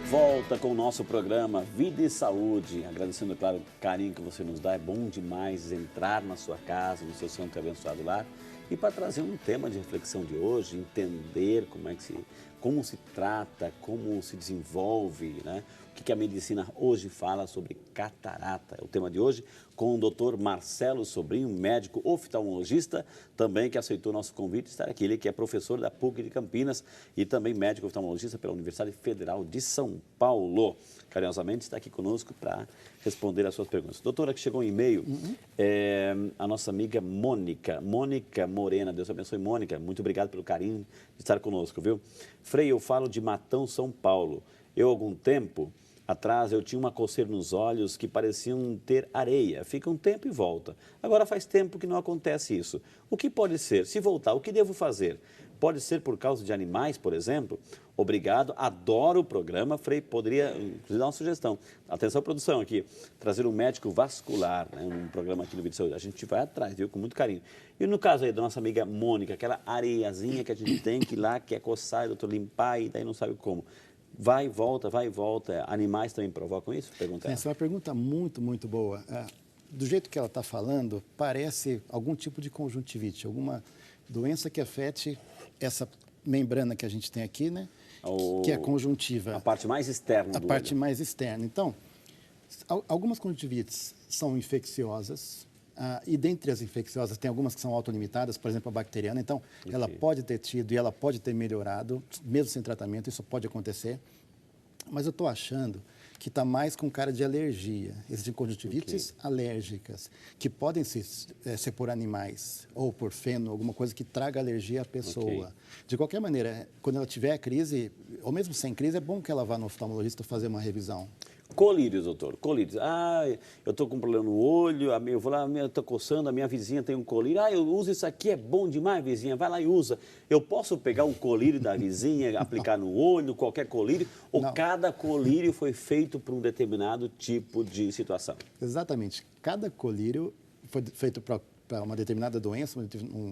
volta com o nosso programa Vida e Saúde. Agradecendo, claro, o carinho que você nos dá. É bom demais entrar na sua casa, no seu santo e abençoado lar. E para trazer um tema de reflexão de hoje, entender como se trata, como se desenvolve, né? O que a medicina hoje fala sobre catarata. É o tema de hoje com o Dr. Marcelo Sobrinho, médico oftalmologista, também que aceitou nosso convite de estar aqui. Ele que é professor da PUC de Campinas e também médico oftalmologista pela Universidade Federal de São Paulo. Carinhosamente está aqui conosco para responder as suas perguntas. Doutora, que chegou um e-mail, a nossa amiga Mônica Morena, Deus abençoe, Mônica, muito obrigado pelo carinho de estar conosco, viu? Frei, eu falo de Matão, São Paulo. Eu, há algum tempo atrás, eu tinha uma coceira nos olhos que pareciam ter areia. Fica um tempo e volta. Agora faz tempo que não acontece isso. O que pode ser? Se voltar, o que devo fazer? Pode ser por causa de animais, por exemplo? Obrigado, adoro o programa. Frei, poderia dar uma sugestão. Atenção, produção aqui. Trazer um médico vascular, né, um programa aqui no Vídeo de Saúde. A gente vai atrás, viu? Com muito carinho. E no caso aí da nossa amiga Mônica, aquela areiazinha que a gente tem que ir lá, quer coçar, doutor, limpar e daí não sabe como. Vai e volta, vai e volta. Animais também provocam isso? Pergunta essa é uma pergunta muito, muito boa. Do jeito que ela está falando, parece algum tipo de conjuntivite, alguma doença que afete essa membrana que a gente tem aqui, né? Que é a conjuntiva. A parte mais externa do olho. A parte olho. mais externa. Então, algumas conjuntivites são infecciosas, e dentre as infecciosas tem algumas que são autolimitadas, por exemplo, a bacteriana. Então, ela pode ter tido e ela pode ter melhorado, mesmo sem tratamento, isso pode acontecer. Mas eu estou achando que está mais com cara de alergia. Existem conjuntivites alérgicas, que podem ser por animais ou por feno, alguma coisa que traga alergia à pessoa. De qualquer maneira, quando ela tiver a crise, ou mesmo sem crise, é bom que ela vá no oftalmologista fazer uma revisão. Colírios, doutor, colírios. Eu estou com um problema no olho, eu vou lá, eu estou coçando, a minha vizinha tem um colírio. Eu uso isso aqui, é bom demais, vizinha, vai lá e usa. Eu posso pegar um colírio da vizinha, aplicar no olho, qualquer colírio, ou Não. Cada colírio foi feito para um determinado tipo de Exatamente. Cada colírio foi feito para uma determinada doença,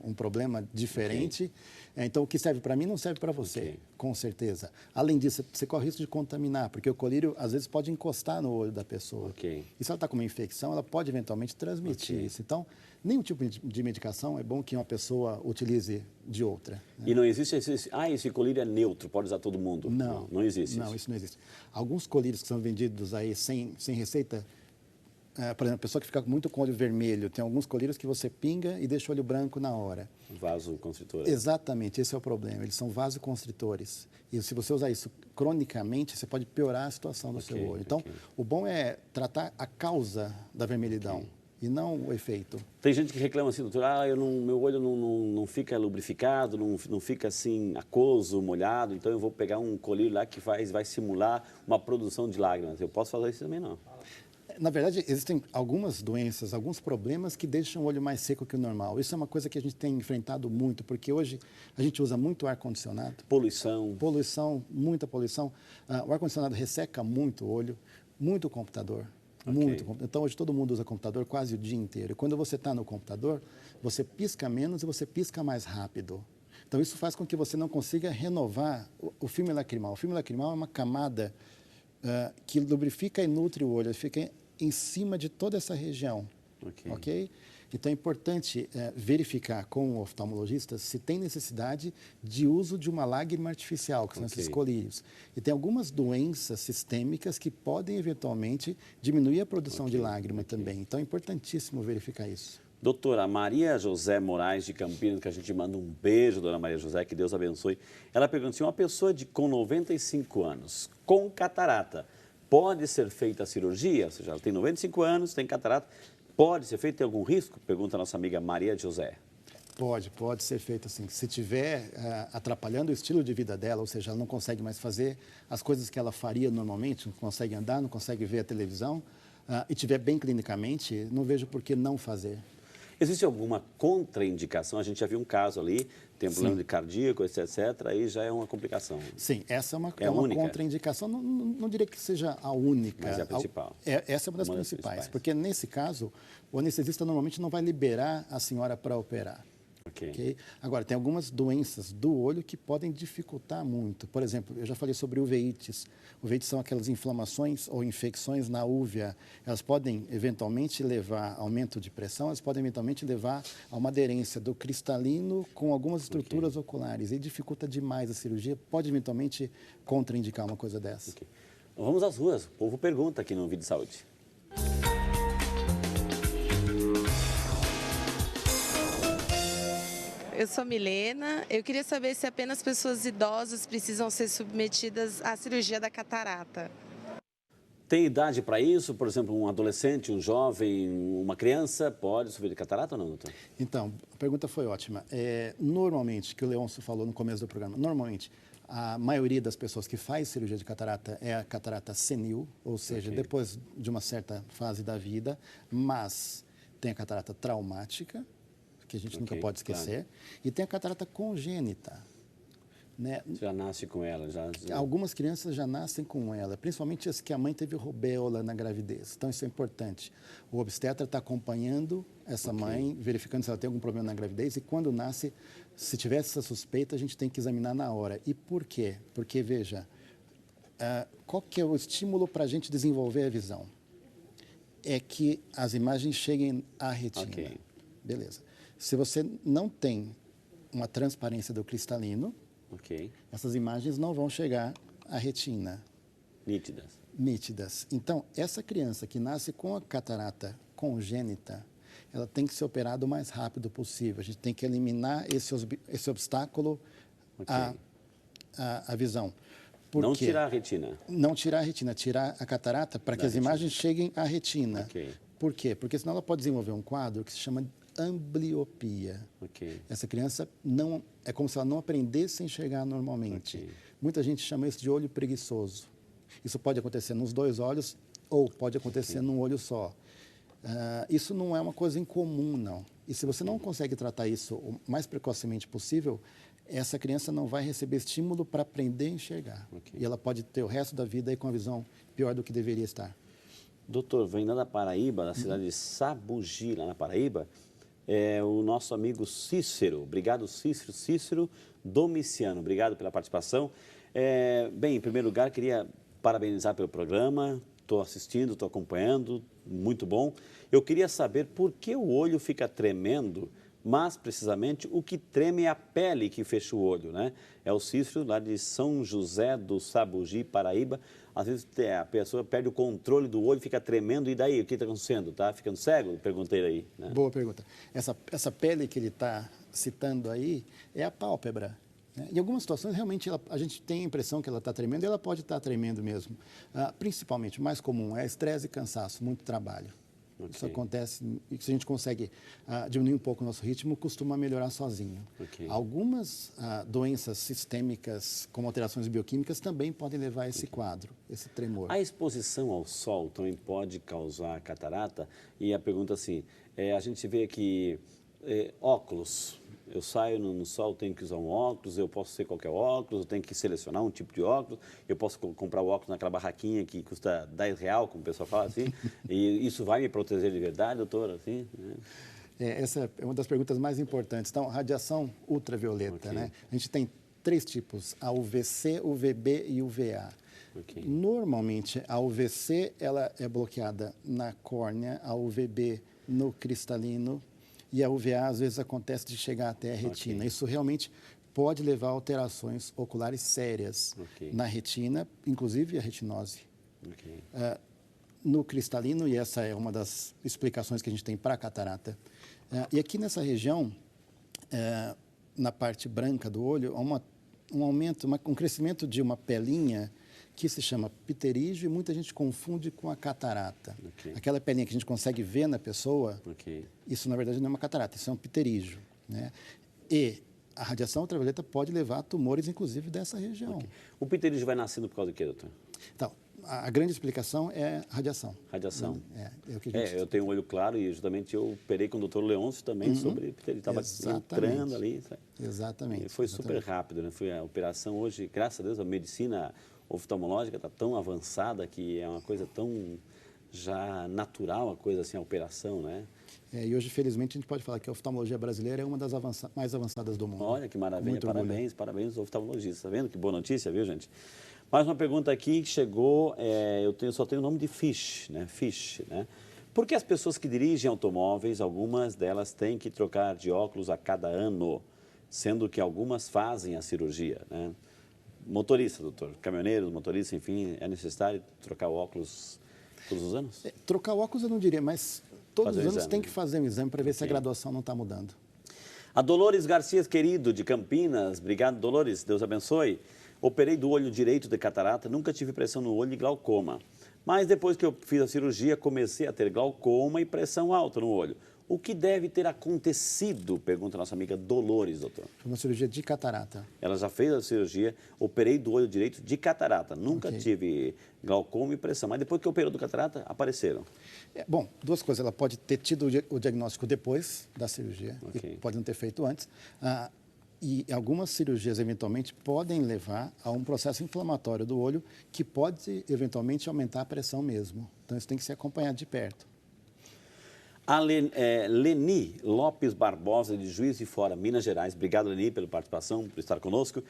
um problema diferente. Então, o que serve para mim não serve para você, com certeza. Além disso, você corre risco de contaminar, porque o colírio, às vezes, pode encostar no olho da pessoa. E se ela está com uma infecção, ela pode, eventualmente, transmitir isso. Então, nenhum tipo de medicação é bom que uma pessoa utilize de outra. Né? E não existe esse colírio é neutro, pode usar todo mundo? Não. Não existe Não, isso não existe. Alguns colírios que são vendidos aí sem receita, por exemplo, a pessoa que fica muito com o olho vermelho, tem alguns colírios que você pinga e deixa o olho branco na hora. Vasoconstritor. Exatamente, esse é o problema. Eles são vasoconstritores. E se você usar isso cronicamente, você pode piorar a situação do seu olho. Então, o bom é tratar a causa da vermelhidão e não o efeito. Tem gente que reclama assim, doutor, meu olho não fica lubrificado, não fica assim aquoso, molhado, então eu vou pegar um colírio lá que vai simular uma produção de lágrimas. Eu posso fazer isso também, não? Na verdade, existem algumas doenças, alguns problemas que deixam o olho mais seco que o normal. Isso é uma coisa que a gente tem enfrentado muito, porque hoje a gente usa muito ar-condicionado. Poluição. Poluição, muita poluição. O ar-condicionado resseca muito o olho, muito computador. Então, hoje todo mundo usa computador quase o dia inteiro. E quando você está no computador, você pisca menos e você pisca mais rápido. Então, isso faz com que você não consiga renovar o filme lacrimal. O filme lacrimal é uma camada que lubrifica e nutre o olho. Ele fica em cima de toda essa região, ok? Então, é importante verificar com o oftalmologista se tem necessidade de uso de uma lágrima artificial, que são esses colírios. E tem algumas doenças sistêmicas que podem, eventualmente, diminuir a produção de lágrima também. Então, é importantíssimo verificar isso. Doutora Maria José Moraes de Campinas, que a gente manda um beijo, dona Maria José, que Deus abençoe. Ela pergunta se uma pessoa com 95 anos, com catarata, pode ser feita a cirurgia? Ou seja, ela tem 95 anos, tem catarata, pode ser feita? Tem algum risco? Pergunta a nossa amiga Maria José. Pode ser feito assim. Se estiver atrapalhando o estilo de vida dela, ou seja, ela não consegue mais fazer as coisas que ela faria normalmente, não consegue andar, não consegue ver a televisão, e estiver bem clinicamente, não vejo por que não fazer. Existe alguma contraindicação? A gente já viu um caso ali, tem um problema de cardíaco, etc, aí já é uma complicação. Sim, essa é uma contraindicação. Não diria que seja a única. Mas é a principal. Essa é uma das principais, porque nesse caso, o anestesista normalmente não vai liberar a senhora para operar. Ok? Agora, tem algumas doenças do olho que podem dificultar muito. Por exemplo, eu já falei sobre uveites. Uveites são aquelas inflamações ou infecções na úvea. Elas podem, eventualmente, levar a aumento de pressão, elas podem, eventualmente, levar a uma aderência do cristalino com algumas estruturas oculares. E dificulta demais a cirurgia, pode, eventualmente, contraindicar uma coisa dessa. Vamos às ruas. O povo pergunta aqui no Vídeo Saúde. Eu sou Milena. Eu queria saber se apenas pessoas idosas precisam ser submetidas à cirurgia da catarata. Tem idade para isso? Por exemplo, um adolescente, um jovem, uma criança pode sofrer de catarata ou não, doutor? Então, a pergunta foi ótima. Normalmente, que o Leôncio falou no começo do programa, normalmente, a maioria das pessoas que faz cirurgia de catarata é a catarata senil, ou seja, depois de uma certa fase da vida, mas tem a catarata traumática, que a gente nunca pode esquecer, e tem a catarata congênita. Né? Já nasce com ela? Algumas crianças já nascem com ela, principalmente as que a mãe teve rubéola na gravidez. Então, isso é importante. O obstetra está acompanhando essa mãe, verificando se ela tem algum problema na gravidez, e quando nasce, se tiver essa suspeita, a gente tem que examinar na hora. E por quê? Porque, veja, qual que é o estímulo para a gente desenvolver a visão? É que as imagens cheguem à retina. Beleza. Se você não tem uma transparência do cristalino, essas imagens não vão chegar à retina. Nítidas. Nítidas. Então, essa criança que nasce com a catarata congênita, ela tem que ser operada o mais rápido possível. A gente tem que eliminar esse obstáculo à visão. Não tirar a retina. Não tirar a retina, tirar a catarata para que as imagens cheguem à retina. Por quê? Porque senão ela pode desenvolver um quadro que se chama ambliopia. Essa criança não é como se ela não aprendesse a enxergar normalmente. Muita gente chama isso de olho preguiçoso. Isso pode acontecer nos dois olhos ou pode acontecer num olho só. Isso não é uma coisa incomum, não. E se você não consegue tratar isso o mais precocemente possível, essa criança não vai receber estímulo para aprender a enxergar. E ela pode ter o resto da vida aí com a visão pior do que deveria estar. Doutor, vem lá da Paraíba, da cidade de Sabugi, lá na Paraíba, é o nosso amigo Cícero. Obrigado, Cícero. Cícero Domiciano, obrigado pela participação. Bem, em primeiro lugar, queria parabenizar pelo programa. Estou assistindo, estou acompanhando, muito bom. Eu queria saber por que o olho fica tremendo, mas precisamente o que treme é a pele que fecha o olho, né? É o Cícero, lá de São José do Sabugi, Paraíba. Às vezes a pessoa perde o controle do olho, fica tremendo, e daí? O que está acontecendo? Está ficando cego? Perguntei aí. Né? Boa pergunta. Essa pele que ele está citando aí é a pálpebra. Né? Em algumas situações, realmente, a gente tem a impressão que ela está tremendo, e ela pode estar tremendo mesmo. Principalmente, o mais comum é estresse e cansaço, muito trabalho. Isso acontece, e se a gente consegue diminuir um pouco o nosso ritmo, costuma melhorar sozinho. Algumas doenças sistêmicas, como alterações bioquímicas, também podem levar a esse quadro, esse tremor. A exposição ao sol também pode causar catarata? E a pergunta assim, a gente vê que óculos, eu saio no sol, tenho que usar um óculos, eu posso ser qualquer óculos, eu tenho que selecionar um tipo de óculos, eu posso comprar o óculos naquela barraquinha que custa R$10, como o pessoal fala assim, e isso vai me proteger de verdade, doutor? Assim, né? Essa é uma das perguntas mais importantes. Então, radiação ultravioleta, né? A gente tem 3 tipos, a UVC, UVB e UVA. Normalmente, a UVC ela é bloqueada na córnea, a UVB no cristalino, e a UVA, às vezes, acontece de chegar até a retina. Isso realmente pode levar a alterações oculares sérias na retina, inclusive a retinose. No cristalino, e essa é uma das explicações que a gente tem para a catarata. E aqui nessa região, na parte branca do olho, há um aumento, um crescimento de uma pelinha que se chama pterígio, e muita gente confunde com a catarata. Aquela pelinha que a gente consegue ver na pessoa, isso na verdade não é uma catarata, isso é um pterígio. Né? E a radiação ultravioleta pode levar a tumores, inclusive, dessa região. O pterígio vai nascendo por causa do quê, doutor? Então, a grande explicação é radiação. Radiação. Eu tenho um olho claro e justamente eu operei com o doutor Leôncio também sobre pterígio. Estava entrando ali. Sabe? Exatamente. E foi super rápido, né? Foi a operação hoje, graças a Deus, a medicina oftalmológica está tão avançada que é uma coisa tão já natural a coisa assim, a operação, né? E hoje, felizmente, a gente pode falar que a oftalmologia brasileira é uma das mais avançadas do mundo. Olha que maravilha, Muito parabéns, parabéns aos oftalmologistas, tá vendo? Que boa notícia, viu, gente? Mais uma pergunta aqui que chegou, só tenho o nome de Fish, né? Fish, né? Por que as pessoas que dirigem automóveis, algumas delas têm que trocar de óculos a cada ano, sendo que algumas fazem a cirurgia, né? Motorista, doutor, caminhoneiros, motoristas, enfim, é necessário trocar o óculos todos os anos? Trocar o óculos eu não diria, mas todos Fazer os o anos exame, tem né? que fazer um exame para ver se a graduação não está mudando. A Dolores Garcia, querido, de Campinas. Obrigado, Dolores. Deus abençoe. Operei do olho direito de catarata, nunca tive pressão no olho e glaucoma. Mas depois que eu fiz a cirurgia, comecei a ter glaucoma e pressão alta no olho. O que deve ter acontecido? Pergunta a nossa amiga Dolores, doutor. Foi uma cirurgia de catarata. Ela já fez a cirurgia, operei do olho direito de catarata. Nunca tive glaucoma e pressão, mas depois que operou do catarata, apareceram. Bom, duas coisas. Ela pode ter tido o diagnóstico depois da cirurgia, e pode não ter feito antes. E algumas cirurgias, eventualmente, podem levar a um processo inflamatório do olho que pode, eventualmente, aumentar a pressão mesmo. Então, isso tem que ser acompanhado de perto. A Leni Lopes Barbosa, de Juiz de Fora, Minas Gerais. Obrigado, Leni, pela participação, por estar conosco.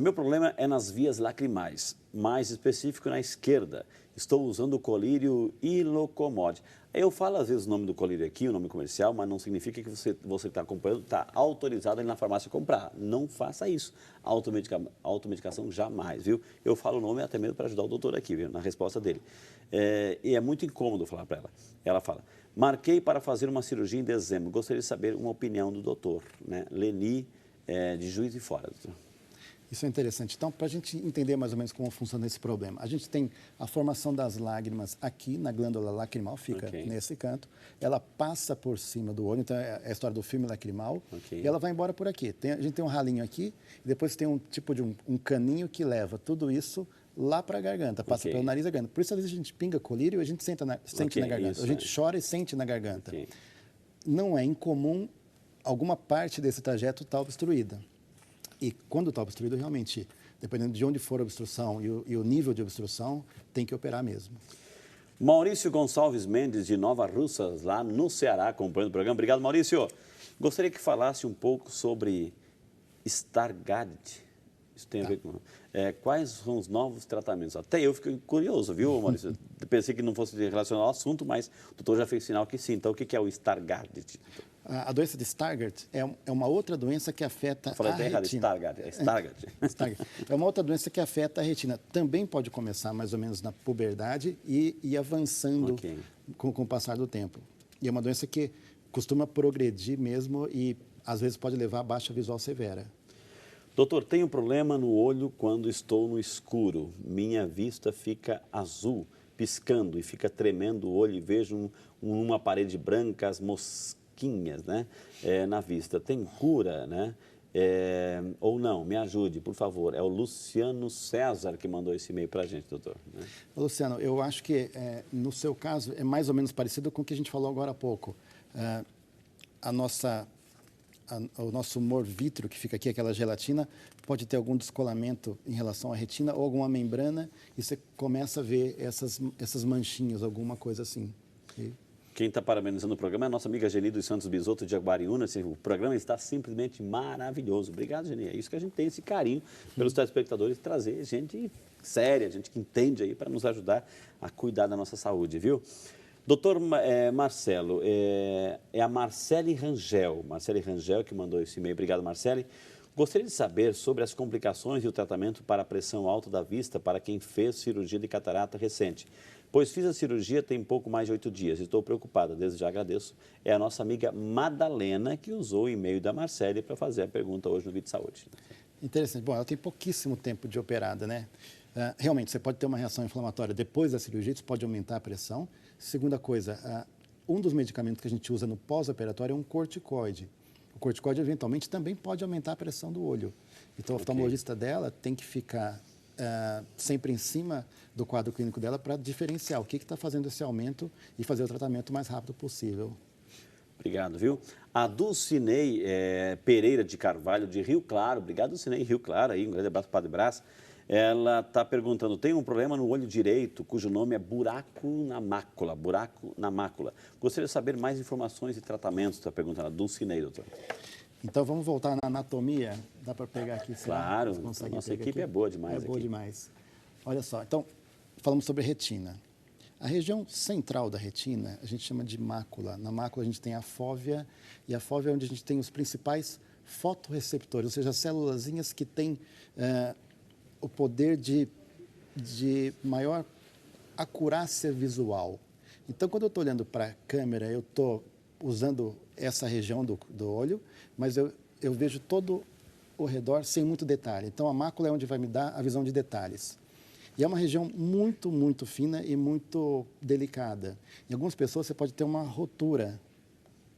Meu problema é nas vias lacrimais, mais específico na esquerda. Estou usando o colírio Ilocomod. Eu falo, às vezes, o nome do colírio aqui, o nome comercial, mas não significa que você que está acompanhando está autorizado ali na farmácia a comprar. Não faça isso. Automedicação jamais, viu? Eu falo o nome até mesmo para ajudar o doutor aqui, viu? Na resposta dele. E é muito incômodo falar para ela. Ela fala, marquei para fazer uma cirurgia em dezembro. Gostaria de saber uma opinião do doutor, né? Leni, de Juiz de Fora, doutor. Isso é interessante. Então, para a gente entender mais ou menos como funciona esse problema, a gente tem a formação das lágrimas aqui na glândula lacrimal, fica nesse canto. Ela passa por cima do olho, então é a história do filme lacrimal, e ela vai embora por aqui. A gente tem um ralinho aqui, e depois tem um tipo de um caninho que leva tudo isso lá para a garganta, passa pelo nariz e a garganta. Por isso, às vezes, a gente pinga colírio e a gente sente na garganta. Isso, a gente chora e sente na garganta. Não é incomum alguma parte desse trajeto estar obstruída. E quando está obstruído, realmente, dependendo de onde for a obstrução e o nível de obstrução, tem que operar mesmo. Maurício Gonçalves Mendes, de Nova Russas, lá no Ceará, acompanhando o programa. Obrigado, Maurício. Gostaria que falasse um pouco sobre Stargardt. Isso tem a ver com... quais são os novos tratamentos? Até eu fiquei curioso, viu, Maurício? Pensei que não fosse relacionado ao assunto, mas o doutor já fez sinal que sim. Então, o que é o Stargardt? A doença de Stargardt é uma outra doença que afeta a retina. Stargardt, Stargardt. É uma outra doença que afeta a retina. Também pode começar mais ou menos na puberdade e avançando com o passar do tempo. E é uma doença que costuma progredir mesmo e às vezes pode levar a baixa visual severa. Doutor, tenho problema no olho quando estou no escuro. Minha vista fica azul, piscando e fica tremendo o olho e vejo uma parede branca, as mosquinhas, né, na vista. Tem cura, né? Ou não? Me ajude, por favor. É o Luciano César que mandou esse e-mail para a gente, doutor. Né? Luciano, eu acho que no seu caso é mais ou menos parecido com o que a gente falou agora há pouco. O nosso humor vítreo, que fica aqui, aquela gelatina, pode ter algum descolamento em relação à retina ou alguma membrana e você começa a ver essas manchinhas, alguma coisa assim. Quem está parabenizando o programa é a nossa amiga Geni dos Santos Bisotto de Aguariúna. O programa está simplesmente maravilhoso. Obrigado, Geni. É isso que a gente tem, esse carinho pelos telespectadores, trazer gente séria, gente que entende aí para nos ajudar a cuidar da nossa saúde, viu? Doutor Marcelo, é a Marcele Rangel que mandou esse e-mail. Obrigado, Marcele. Gostaria de saber sobre as complicações e o tratamento para a pressão alta da vista para quem fez cirurgia de catarata recente. Pois fiz a cirurgia tem pouco mais de 8 dias. Estou preocupada, desde já agradeço. É a nossa amiga Madalena que usou o e-mail da Marcele para fazer a pergunta hoje no Vídeo Saúde. Interessante. Bom, ela tem pouquíssimo tempo de operada, né? Realmente, você pode ter uma reação inflamatória depois da cirurgia, isso pode aumentar a pressão. Segunda coisa, um dos medicamentos que a gente usa no pós-operatório é um corticoide. O corticoide, eventualmente, também pode aumentar a pressão do olho. Então, o oftalmologista dela tem que ficar sempre em cima do quadro clínico dela para diferenciar o que está fazendo esse aumento e fazer o tratamento o mais rápido possível. Obrigado, viu? A Dulcinei Pereira de Carvalho, de Rio Claro. Obrigado, Dulcinei, Rio Claro. Aí, um grande abraço para o Padre Brás. Ela está perguntando, tem um problema no olho direito, cujo nome é buraco na mácula. Gostaria de saber mais informações e tratamentos, está perguntando a Dulcinei, doutor. Então, vamos voltar na anatomia. Dá para pegar aqui, será? Claro, a nossa equipe aqui? É boa demais. É boa aqui. demais. Olha só, então, falamos sobre retina. A região central da retina, a gente chama de mácula. Na mácula, a gente tem a fóvea, e a fóvea é onde a gente tem os principais fotorreceptores, ou seja, célulazinhas que têm o poder de maior acurácia visual. Então, quando eu estou olhando para a câmera, eu estou usando essa região do olho, mas eu vejo todo o redor sem muito detalhe. Então, a mácula é onde vai me dar a visão de detalhes. E é uma região muito, muito fina e muito delicada. Em algumas pessoas, você pode ter uma rotura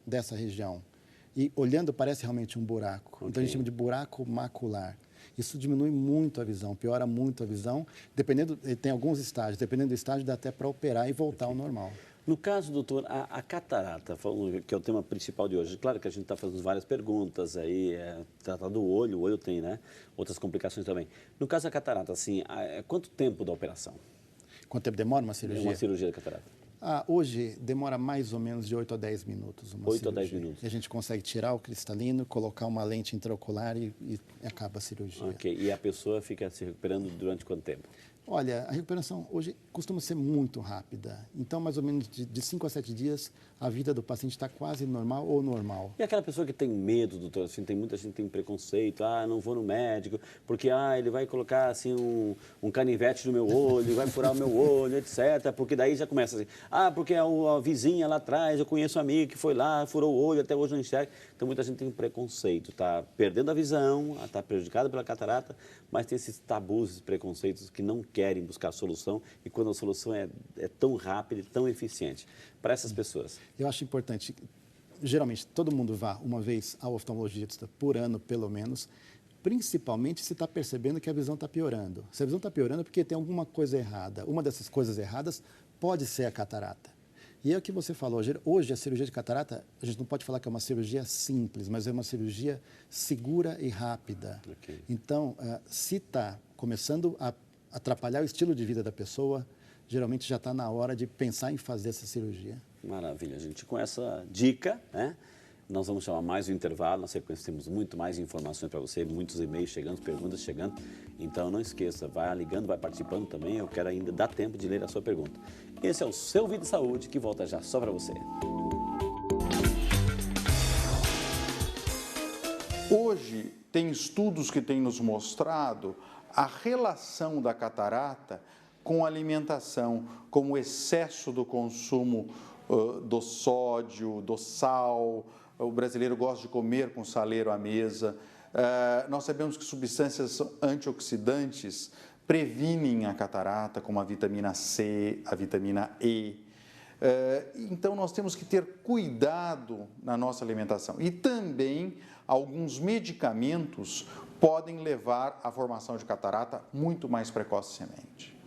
dessa região. E olhando, parece realmente um buraco. Okay. Então, a gente chama de buraco macular. Isso diminui muito a visão, piora muito a visão. Tem alguns estágios, dependendo do estágio, dá até para operar e voltar ao normal. No caso, doutor, a catarata, que é o tema principal de hoje, claro que a gente está fazendo várias perguntas aí, tratando do olho, o olho tem, né? Outras complicações também. No caso da catarata, assim, quanto tempo da operação? Quanto tempo demora uma cirurgia? Uma cirurgia de catarata. Hoje demora mais ou menos de 8 a 10 minutos. 8 a 10 minutos. E a gente consegue tirar o cristalino, colocar uma lente intraocular e acaba a cirurgia. Ok, e a pessoa fica se recuperando durante quanto tempo? Olha, a recuperação hoje costuma ser muito rápida. Então, mais ou menos de 5 a 7 dias, a vida do paciente está quase normal ou normal. E aquela pessoa que tem medo, doutor, assim, tem muita gente que tem preconceito, não vou no médico, porque ele vai colocar assim um canivete no meu olho, vai furar o meu olho, etc. Porque daí já começa assim, porque a vizinha lá atrás, eu conheço um amigo que foi lá, furou o olho, até hoje não enxerga. Então, muita gente tem preconceito, está perdendo a visão, está prejudicada pela catarata, mas tem esses tabus, esses preconceitos que não querem buscar a solução e quando a solução é tão rápida e tão eficiente para essas pessoas. Eu acho importante, geralmente, todo mundo vá uma vez ao oftalmologista por ano, pelo menos, principalmente se está percebendo que a visão está piorando. Se a visão está piorando é porque tem alguma coisa errada. Uma dessas coisas erradas pode ser a catarata. E é o que você falou, hoje a cirurgia de catarata, a gente não pode falar que é uma cirurgia simples, mas é uma cirurgia segura e rápida. Okay. Então, se está começando a atrapalhar o estilo de vida da pessoa, geralmente já está na hora de pensar em fazer essa cirurgia. Maravilha, gente. Com essa dica, né, nós vamos chamar mais um intervalo. Na sequência temos muito mais informações para você, muitos e-mails chegando, perguntas chegando. Então não esqueça, vai ligando, vai participando também. Eu quero ainda dar tempo de ler a sua pergunta. Esse é o seu Vida e Saúde, que volta já só para você. Hoje tem estudos que têm nos mostrado a relação da catarata com a alimentação, com o excesso do consumo do sódio, do sal. O brasileiro gosta de comer com saleiro à mesa. Nós sabemos que substâncias antioxidantes previnem a catarata, como a vitamina C, a vitamina E. Então, nós temos que ter cuidado na nossa alimentação. E também, alguns medicamentos podem levar à formação de catarata muito mais precocemente.